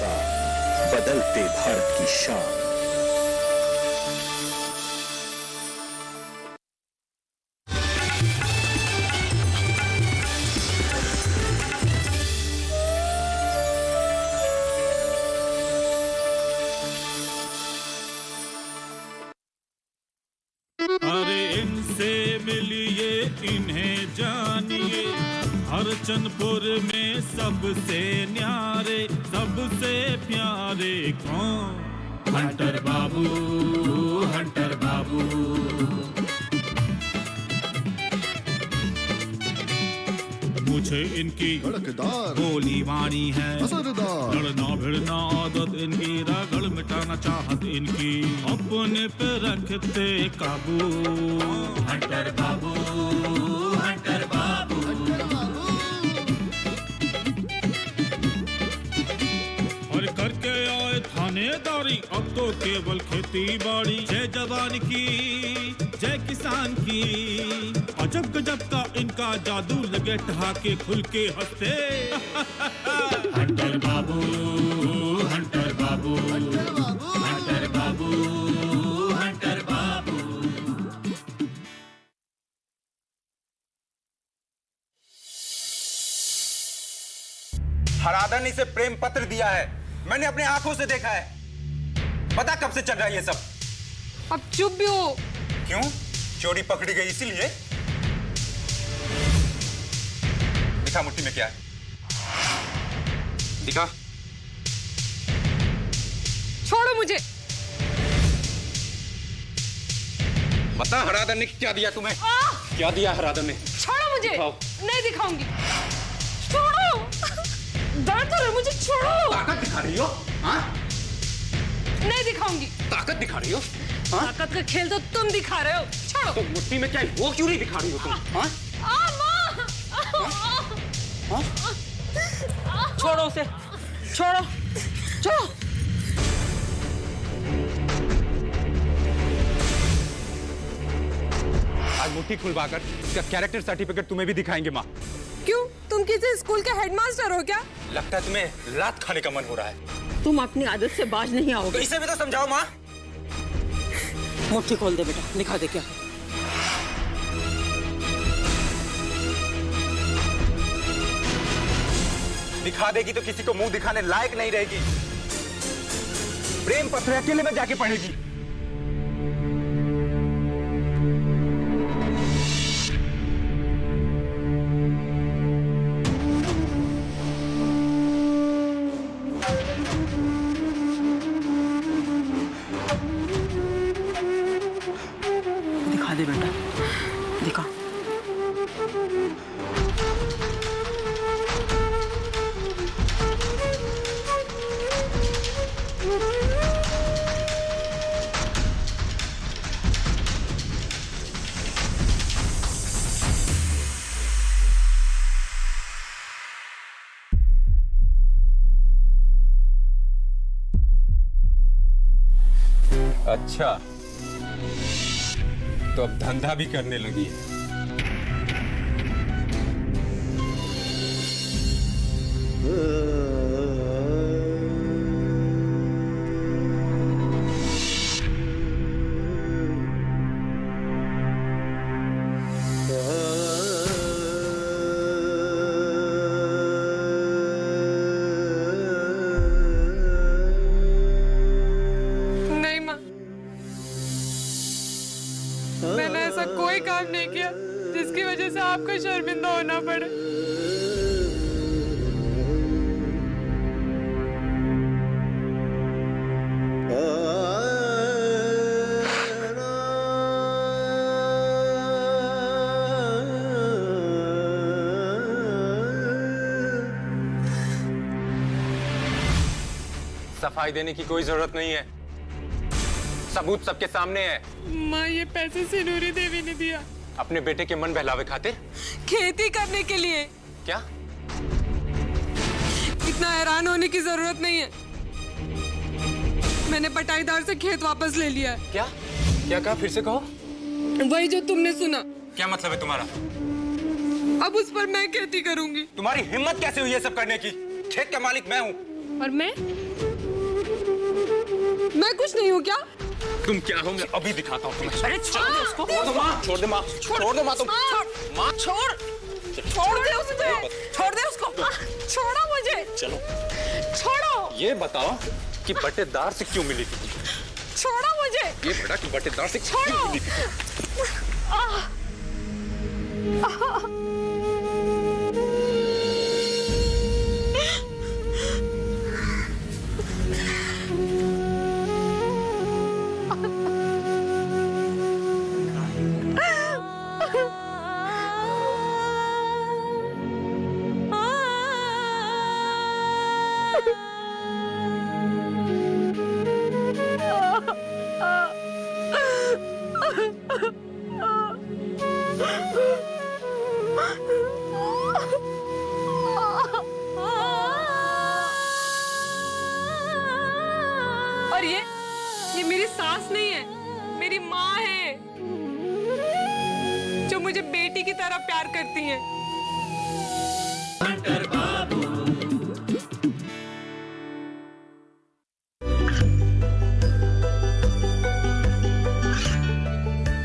भरोसा, बदलते भारत की शान। अरे इनसे मिलिए, इन्हें जानिए, हरचंदपुर में सबसे न्यारे, सबसे प्यारे कौन? हंटर बाबू, हंटर बाबू। मुझे इनकी धड़कदार गोली मारी है, असरदार लड़ना भिड़ना आदत इनकी, रगड़ मिटाना चाहत इनकी, अपने पे रखते काबू। हंटर बाबू, हंटर बाबू। और करके आए थानेदारी, अब तो केवल खेती बाड़ी। जय जवान की, जय किसान की, अजब गजब का इनका जादू, लगे ठहाके खुल के हंसते। हंटर बाबू, हंटर बाबू, हंटर बाबू, हंटर बाबू। हराधन इसे प्रेम पत्र दिया है, मैंने अपने आंखों से देखा है। पता कब से चल रहा है ये सब? अब चुप भी हो। क्यों? चोरी पकड़ी गई इसीलिए? दिखा मुट्ठी में क्या है, दिखा। छोड़ो मुझे। बता हराधन ने क्या दिया तुम्हें? क्या दिया हराधन ने? छोड़ो मुझे। दिखाओ। नहीं दिखाऊंगी। छोड़ो। दर्द हो रहा है मुझे, छोड़ो। ताकत दिखा रही हो? हाँ? नहीं दिखाऊंगी। ताकत दिखा रही हो? हाँ? ताकत का खेल तो तुम दिखा रहे हो। छोड़ो। तो मुट्ठी में क्या है, वो क्यों नहीं दिखा रही हो तुम? हाँ? माँ। छोड़ो उसे, छोड़ो, छोड़ो। आज मुट्ठी खुलवाकर इसका कैरेक्टर सर्टिफिकेट तुम्हें भी दिखाएंगे माँ। क्यों? तुम किसी स्कूल के हेडमास्टर हो क्या? लगता है तुम्हें लात खाने का मन हो रहा है। तुम अपनी आदत से बाज नहीं तो आओगे। इसे भी तो समझाओ माँ। मुट्ठी खोल दे बेटा, दिखा दे क्या। दिखा देगी तो किसी को मुंह दिखाने लायक नहीं रहेगी। प्रेम पत्र अकेले में जाके पढ़ेगी। दिखा दे बेटा, दिखा। अच्छा, तो अब धंधा भी करने लगी है। नहीं माँ, मैंने ऐसा कोई काम नहीं किया जिसकी वजह से आपको शर्मिंदा होना पड़े। सफाई देने की कोई जरूरत नहीं है, सबूत सबके सामने है। माँ, ये पैसे सिनूरी देवी ने दिया। अपने बेटे के मन बहलावे खातिर? खेती करने के लिए। क्या? इतना हैरान होने की जरूरत नहीं है। मैंने बटाईदार से खेत वापस ले लिया है। क्या क्या कहा? फिर से कहो। वही जो तुमने सुना। क्या मतलब है तुम्हारा? अब उस पर मैं खेती करूंगी। तुम्हारी हिम्मत कैसे हुई है सब करने की? खेत का मालिक मैं हूँ। और मैं कुछ नहीं हूँ क्या? तुम क्या हो मैं अभी दिखाता हूँ तुम्हें। अरे छोड़ दे उसको। छोड़ दे माँ, छोड़ दो माँ तुम। माँ छोड़ दे उसको। छोड़ दे उसको। छोड़ो मुझे। चलो छोड़ो। ये बताओ कि बटेदार से क्यों मिली थी? छोड़ो मुझे। ये बता कि बटेदार से क्यों मिली थी? और ये मेरी सास नहीं है, मेरी माँ है, जो मुझे बेटी की तरह प्यार करती है।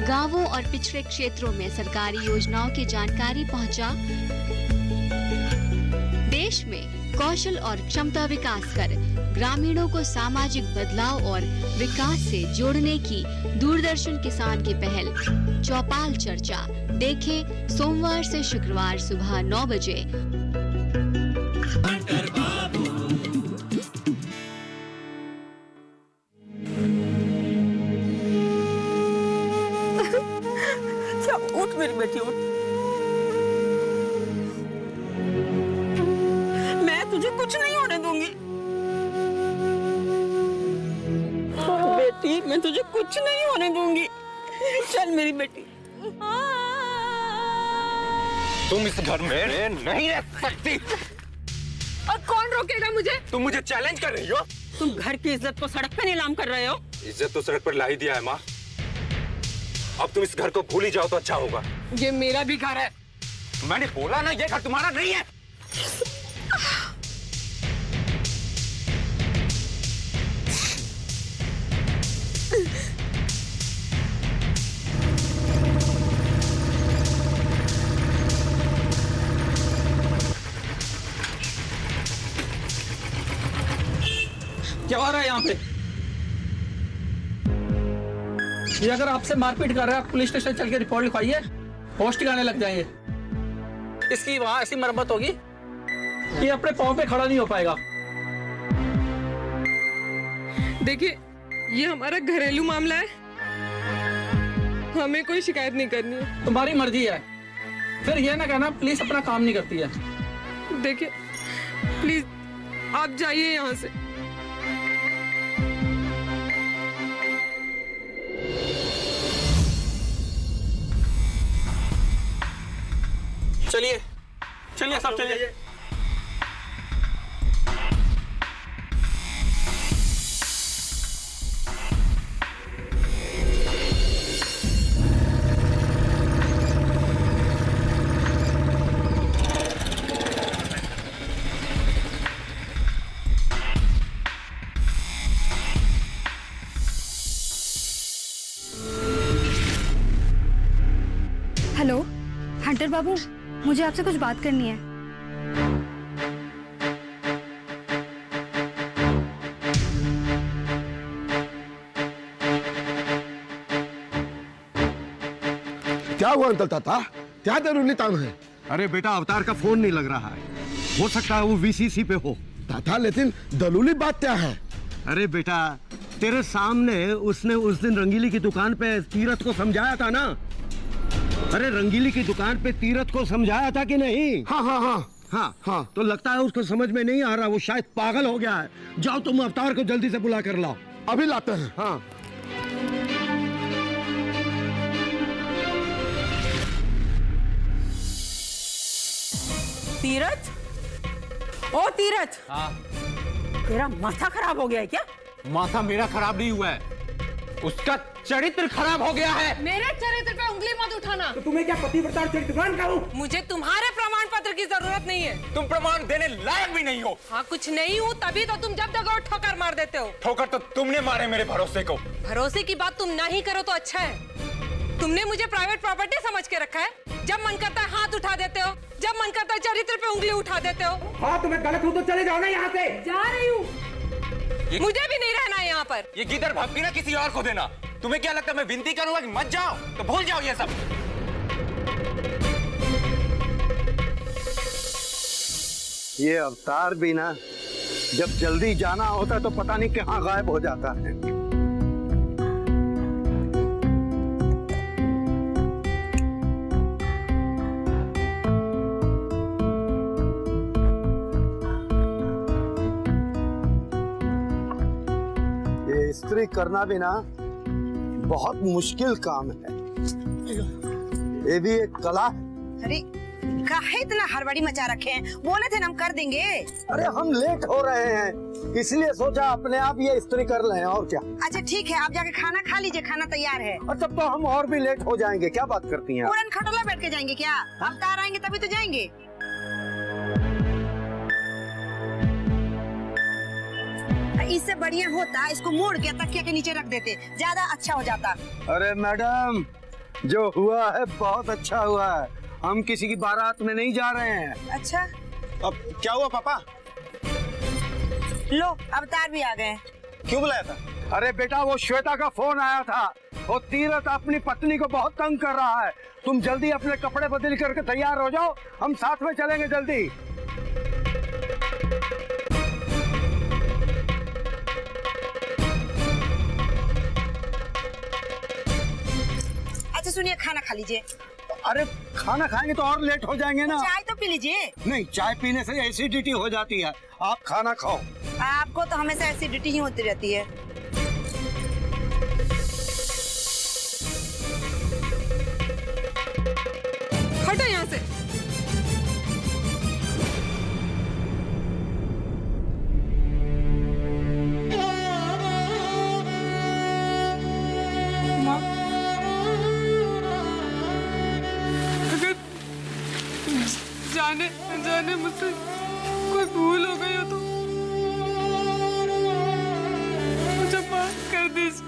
गांवों और पिछड़े क्षेत्रों में सरकारी योजनाओं की जानकारी पहुंचा। देश में कौशल और क्षमता विकास कर ग्रामीणों को सामाजिक बदलाव और विकास से जोड़ने की दूरदर्शन किसान की पहल चौपाल चर्चा देखें सोमवार से शुक्रवार सुबह 9 बजे। उठ मेरी बेटी उठ। मैं तुझे कुछ नहीं होने दूंगी बेटी, मैं तुझे कुछ नहीं होने दूंगी। चल मेरी बेटी। तुम इस घर में नहीं रह सकती। और कौन रोकेगा मुझे? तुम मुझे चैलेंज कर रही हो? तुम घर की इज्जत को सड़क पे नीलाम कर रहे हो। इज्जत तो सड़क पर ला ही दिया है माँ। अब तुम इस घर को भूल ही जाओ तो अच्छा होगा। ये मेरा भी घर है। मैंने बोला ना ये घर तुम्हारा नहीं है। क्या हो रहा है यहाँ पे? ये अगर आपसे मारपीट कर रहा है, आप पुलिस स्टेशन चल के रिपोर्ट लिखवाइए, पोस्टिंग आने लग जाएंगे। इसकी वहां ऐसी मरम्मत होगी कि अपने पाँव पे खड़ा नहीं हो पाएगा। देखिए, ये हमारा घरेलू मामला है, हमें कोई शिकायत नहीं करनी है। तुम्हारी मर्जी है, फिर ये ना कहना पुलिस अपना काम नहीं करती है। देखिए, प्लीज आप जाइए यहाँ से। चलिए चलिए सब चलिए। हेलो हंटर बाबू, मुझे आपसे कुछ बात करनी है। क्या हुआ अंकल ताता? क्या जरूरी काम है? अरे बेटा, अवतार का फोन नहीं लग रहा है। हो सकता है वो वीसीसी पे हो। ताता लेकिन दलूली बात क्या है? अरे बेटा, तेरे सामने उसने उस दिन रंगीली की दुकान पे तीरथ को समझाया था ना। अरे रंगीली की दुकान पे तीरथ को समझाया था कि नहीं? हाँ हाँ हाँ हाँ हाँ। तो लगता है उसको समझ में नहीं आ रहा, वो शायद पागल हो गया है। जाओ तुम अवतार को जल्दी से बुला कर लाओ। अभी लाते हैं। हाँ। तीरथ, ओ तीरथ। हाँ। तेरा माथा खराब हो गया है क्या? माथा मेरा खराब नहीं हुआ है, उसका चरित्र खराब हो गया है। मेरे चरित्र पे उंगली मत उठाना। तो तुम्हें क्या पतिव्रता चरित्रवान का हूँ? मुझे तुम्हारे प्रमाण पत्र की जरूरत नहीं है। तुम प्रमाण देने लायक भी नहीं हो। हाँ, कुछ नहीं हूँ तभी तो तुम जब देखो ठोकर मार देते हो। ठोकर तो तुमने मारे मेरे भरोसे को। भरोसे की बात तुम नहीं करो तो अच्छा है। तुमने मुझे प्राइवेट प्रॉपर्टी समझ के रखा है। जब मन करता है हाथ उठा देते हो, जब मन करता है चरित्र पे उंगली उठा देते हो। हाँ, तुम्हें गलत हो तो चले जाओ ना यहाँ से। जा रही हूँ। मुझे भी नहीं रहना है यहाँ पर। ये गिदर भक्ति ना किसी और को देना। तुम्हें क्या लगता है मैं विनती करूंगा कि मत जाओ? तो भूल जाओ ये सब। ये अवतार भी ना जब जल्दी जाना होता तो पता नहीं कहाँ गायब हो जाता है। ये इस्त्री करना भी ना बहुत मुश्किल काम है। ये भी एक कला है। अरे काहे इतना हड़बड़ी मचा रखे हैं? बोले थे ना हम कर देंगे। अरे हम लेट हो रहे हैं इसलिए सोचा अपने आप ये इस्त्री कर लें, और क्या। अच्छा ठीक है, आप जाके खाना खा लीजिए, खाना तैयार है। और तब तो हम और भी लेट हो जाएंगे। क्या बात करती हैं आप? पूरन खटोला बैठ के जाएंगे क्या? अवतार आएंगे तभी तो जाएंगे। इससे बढ़िया होता इसको मोड़ के तकिया के नीचे रख देते, ज्यादा अच्छा हो जाता। अरे मैडम, जो हुआ है बहुत अच्छा हुआ है। हम किसी की बारात में नहीं जा रहे हैं। अच्छा, अब क्या हुआ पापा? लो अवतार भी आ गए। क्यों बुलाया था? अरे बेटा, वो श्वेता का फोन आया था। वो तीरथ अपनी पत्नी को बहुत तंग कर रहा है। तुम जल्दी अपने कपड़े बदल करके तैयार हो जाओ, हम साथ में चलेंगे जल्दी। अच्छा सुनिए, खाना खा लीजिए। अरे खाना खाएंगे तो और लेट हो जाएंगे ना। चाय तो पी लीजिए। नहीं, चाय पीने से एसिडिटी हो जाती है। आप खाना खाओ। आपको तो हमेशा एसिडिटी ही होती रहती है। हटो यहाँ से। माँ, अगर जाने जाने मुझसे कोई भूल हो गई हो तो मुझे माफ कर दीजिए।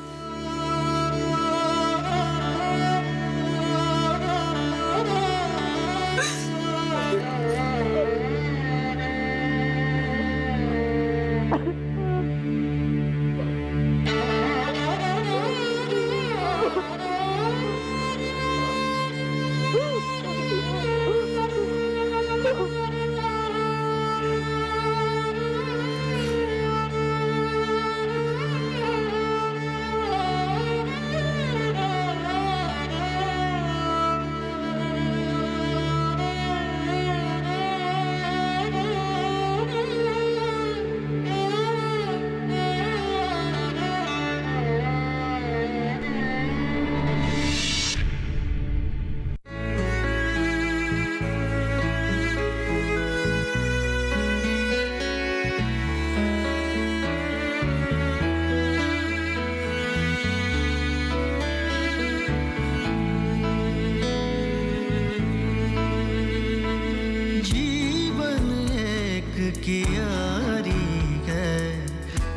कियारी है,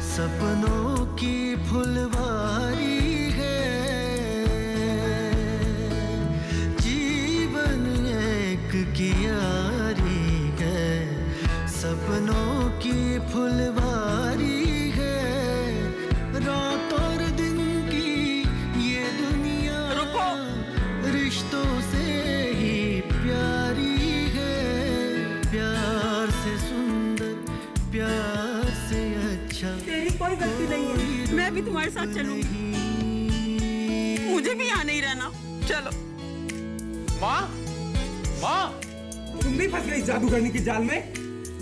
सपनों की फुलवारी है। जीवन एक कियारी है, सपनों की फुलवारी है। रात और दिन की ये दुनिया रिश्तों से ही प्यारी है। प्यार से सुंदर, प्यार से अच्छा तेरी कोई गलती नहीं है। मैं भी तुम्हारे साथ चलूंगी। मुझे भी यहाँ नहीं रहना। चलो। माँ, माँ, तुम भी फंस गई जादूगरनी की जाल में।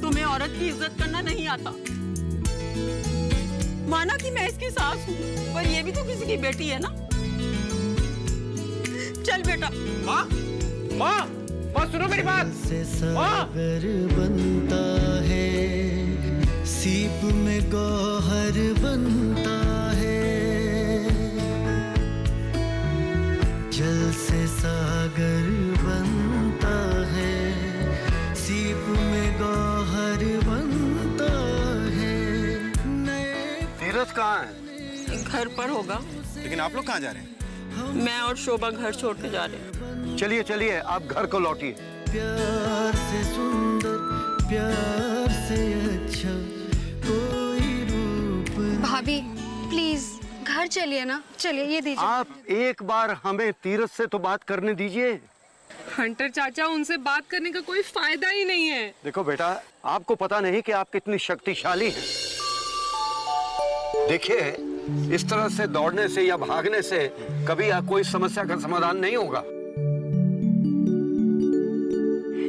तुम्हें औरत की इज्जत करना नहीं आता। माना कि मैं इसकी सास हूँ, पर ये भी तो किसी की बेटी है ना। चल बेटा। माँ, माँ, माँ सुनो मेरी बात। से सागर बनता है, सीप में गौहर बनता है। जल से सागर बनता है, सीप घर पर होगा। लेकिन आप लोग कहाँ जा रहे हैं? मैं और शोभा घर छोड़ के जा रहे हैं। चलिए चलिए, आप घर को लौटिए। प्यार से सुंदर, प्यार से अच्छा कोई रूप। भाभी प्लीज घर चलिए ना, चलिए ये दीजिए। आप एक बार हमें तीरथ से तो बात करने दीजिए। हंटर चाचा, उनसे बात करने का कोई फायदा ही नहीं है। देखो बेटा, आपको पता नहीं कि आप कितनी शक्तिशाली हैं। देखिए, इस तरह से दौड़ने से या भागने से कभी कोई समस्या का समाधान नहीं होगा।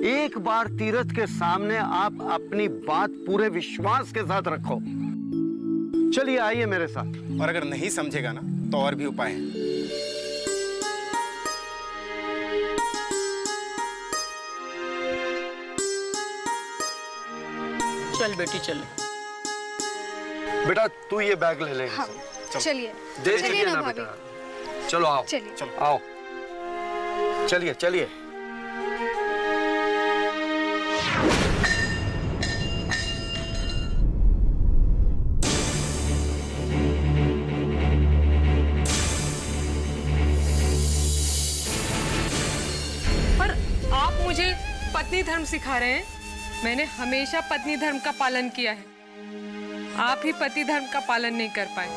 एक बार तीरथ के सामने आप अपनी बात पूरे विश्वास के साथ रखो। चलिए आइए मेरे साथ। और अगर नहीं समझेगा ना तो और भी उपाय हैं। चल बेटी चल। बेटा तू ये बैग ले ले। हाँ, चलिए दे चलिए दीजिए ना ना भाभी। बेटा। चलो आओ, चलिए चलो आओ, चलिए चलिए। पर आप मुझे पत्नी धर्म सिखा रहे हैं। मैंने हमेशा पत्नी धर्म का पालन किया है। आप ही पति धर्म का पालन नहीं कर पाए।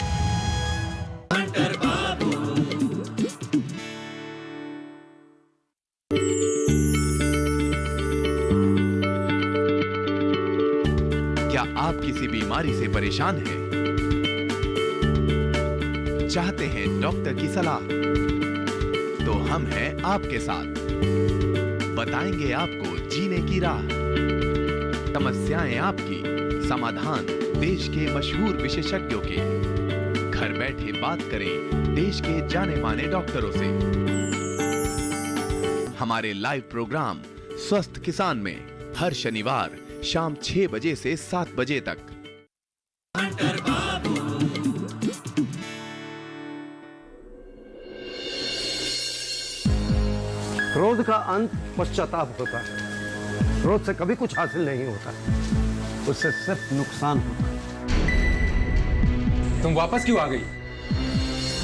क्या आप किसी बीमारी से परेशान हैं? चाहते हैं डॉक्टर की सलाह? तो हम हैं आपके साथ। बताएंगे आपको जीने की राह। समस्याएं आपकी, समाधान देश के मशहूर विशेषज्ञों के। घर बैठे बात करें देश के जाने माने डॉक्टरों से। हमारे लाइव प्रोग्राम स्वस्थ किसान में हर शनिवार शाम 6 बजे से 7 बजे तक। क्रोध का अंत पश्चाताप होता है। क्रोध से कभी कुछ हासिल नहीं होता, उससे सिर्फ नुकसान होता है। तुम वापस क्यों आ गई?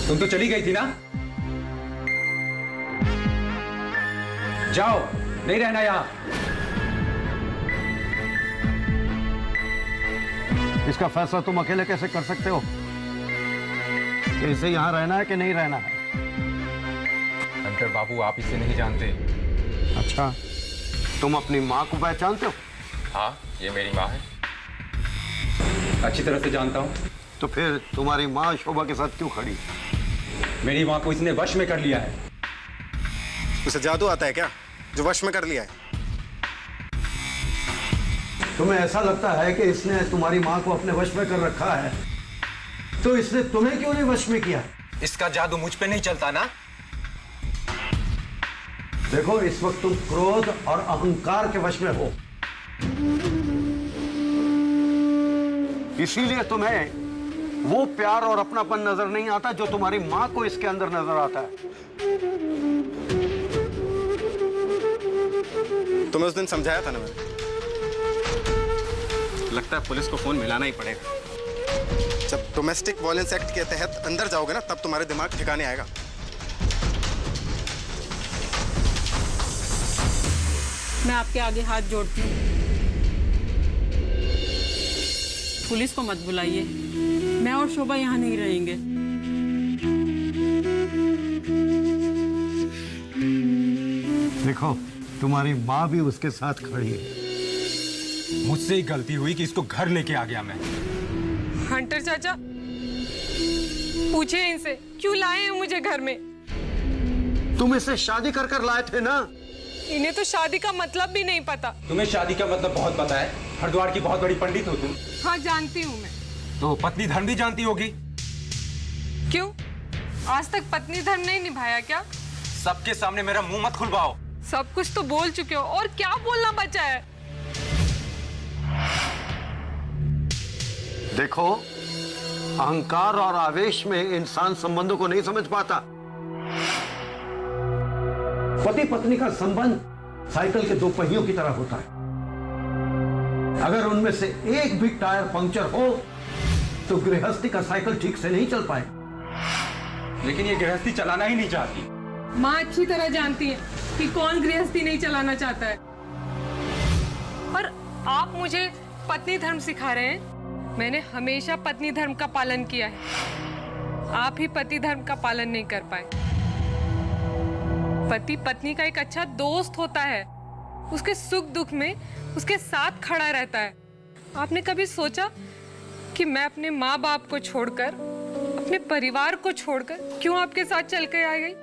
तुम तो चली गई थी ना? जाओ, नहीं रहना यहां। इसका फैसला तुम अकेले कैसे कर सकते हो कि इसे यहां रहना है कि नहीं रहना है? हंटर बाबू, आप इसे नहीं जानते। अच्छा, तुम अपनी माँ को पहचानते हो? हाँ, ये मेरी माँ है। अच्छी तरह से जानता हूँ। तो फिर तुम्हारी माँ शोभा के साथ क्यों खड़ी? मेरी माँ को इसने वश में कर लिया है। उसे जादू आता है क्या जो वश में कर लिया है? तुम्हें ऐसा लगता है कि इसने तुम्हारी माँ को अपने वश में कर रखा है, तो इसने तुम्हें क्यों नहीं वश में किया? इसका जादू मुझ पे नहीं चलता ना। देखो, इस वक्त तुम क्रोध और अहंकार के वश में हो, इसीलिए तुम्हें वो प्यार और अपनापन नजर नहीं आता जो तुम्हारी माँ को इसके अंदर नजर आता है। तुम्हें उस दिन समझाया था ना मैंने। लगता है पुलिस को फोन मिलाना ही पड़ेगा। जब डोमेस्टिक वायलेंस एक्ट के तहत अंदर जाओगे ना, तब तुम्हारे दिमाग ठिकाने आएगा। मैं आपके आगे हाथ जोड़ती हूँ। पुलिस को मत बुलाइए। मैं और शोभा यहाँ नहीं रहेंगे। देखो, तुम्हारी माँ भी उसके साथ खड़ी है। मुझसे ही गलती हुई कि इसको घर लेके आ गया मैं। हंटर चाचा, पूछिए इनसे क्यों लाए हैं मुझे घर में। तुम इसे शादी कर कर लाए थे ना? इन्हें तो शादी का मतलब भी नहीं पता। तुम्हें शादी का मतलब बहुत पता है। हरिद्वार की बहुत बड़ी पंडित हो तुम। हाँ, जानती हूँ मैं। तो पत्नी धर्म भी जानती होगी। क्यों, आज तक पत्नी धर्म नहीं निभाया क्या? सबके सामने मेरा मुंह मत खुलवाओ। सब कुछ तो बोल चुके हो, और क्या बोलना बचा है? देखो, अहंकार और आवेश में इंसान संबंधों को नहीं समझ पाता। पति पत्नी का संबंध साइकिल के दो पहियों की तरह होता है। अगर उनमें से एक भी टायर पंक्चर हो तो गृहस्थी का साइकिल ठीक से नहीं चल पाए। लेकिन ये गृहस्थी चलाना ही नहीं चाहती। माँ अच्छी तरह जानती है कि कौन गृहस्थी नहीं चलाना चाहता है। पर आप मुझे पत्नी धर्म सिखा रहे हैं। मैंने हमेशा पत्नी धर्म का पालन किया है। आप ही पति धर्म का पालन नहीं कर पाए। पति पत्नी का एक अच्छा दोस्त होता है, उसके सुख दुख में उसके साथ खड़ा रहता है। आपने कभी सोचा कि मैं अपने माँ बाप को छोड़कर, अपने परिवार को छोड़कर क्यों आपके साथ चल के आ गई?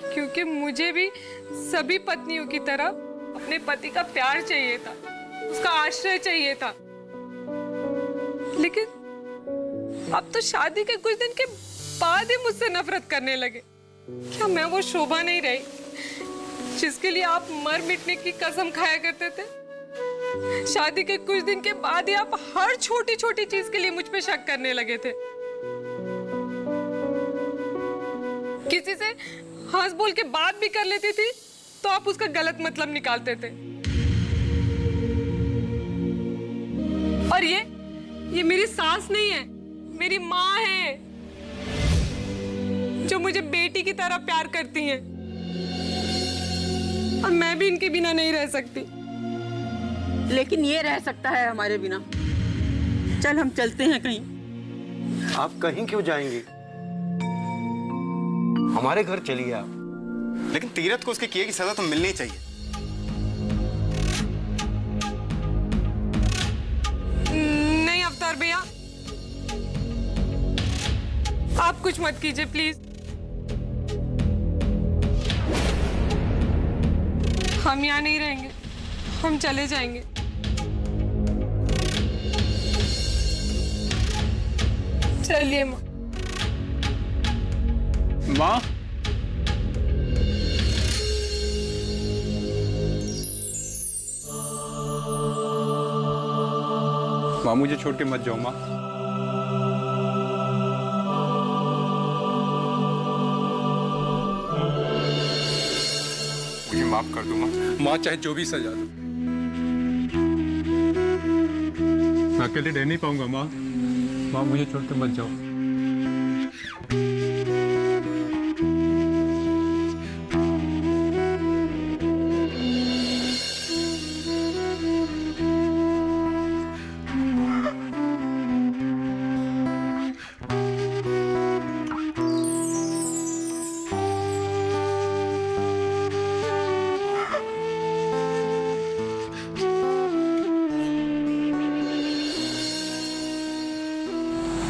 क्योंकि मुझे भी सभी पत्नियों की तरह अपने पति का प्यार चाहिए था, उसका आश्रय चाहिए था। लेकिन अब तो शादी के कुछ दिन के बाद ही मुझसे नफरत करने लगे। क्या मैं वो शोभा नहीं रही जिसके लिए आप मर मिटने की कसम खाया करते थे? शादी के कुछ दिन के बाद ही आप हर छोटी छोटी चीज के लिए मुझ पे शक करने लगे थे। किसी से हंस बोल के बात भी कर लेती थी तो आप उसका गलत मतलब निकालते थे। और ये मेरी सास नहीं है, मेरी माँ है जो मुझे बेटी की तरह प्यार करती हैं। और मैं भी इनके बिना नहीं रह सकती। लेकिन ये रह सकता है हमारे बिना। चल हम चलते हैं कहीं। आप कहीं क्यों जाएंगी? हमारे घर चलिए आप। लेकिन तीरथ को उसके किए की सजा तो मिलनी चाहिए। नहीं अवतार भैया, आप कुछ मत कीजिए प्लीज। हम यहाँ नहीं रहेंगे, हम चले जाएंगे। चलिए माँ। माँ, माँ मुझे छोड़ के मत जाओ माँ। मुझे माफ कर दो माँ। माँ चाहे जो भी सजा दो, मैं अकेले रह नहीं पाऊंगा माँ। माँ मुझे छोड़ के मत जाओ।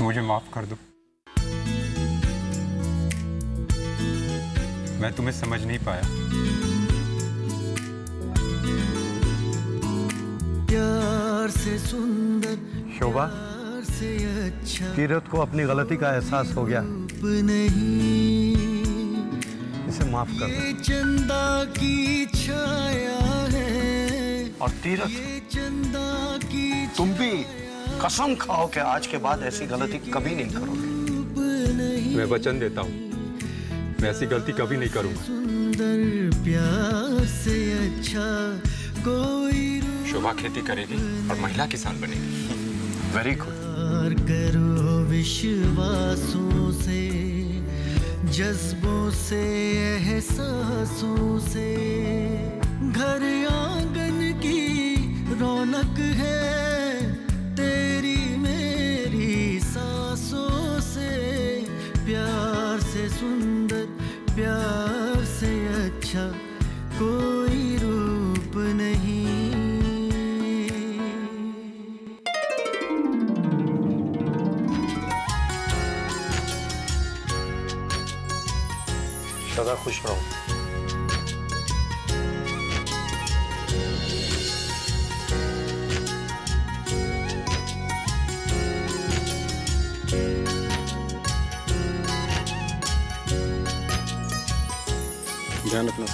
मुझे माफ कर दो। मैं तुम्हें समझ नहीं पाया। प्यार से सुंदर शोभा, से अच्छा तीरथ को अपनी गलती का एहसास हो गया। नहीं इसे माफ कर दो। ये चंदा की छाया है और तीरथ, चंदा की तुम भी कसम खाओ कि आज के बाद ऐसी गलती कभी नहीं करोगे। मैं वचन देता हूँ, मैं ऐसी गलती कभी नहीं करूंगा। सुंदर प्यार से अच्छा कोई शोभा खेती करेगी और महिला किसान बनेगी। Very good. प्यार करो विश्वासों से, जज्बों से, एहसासों से। घर आंगन की रौनक है तेरी मेरी सांसों से। प्यार से सुंदर, प्यार से अच्छा कोई रूप नहीं। सदा खुश रहो। ध्यान रखना।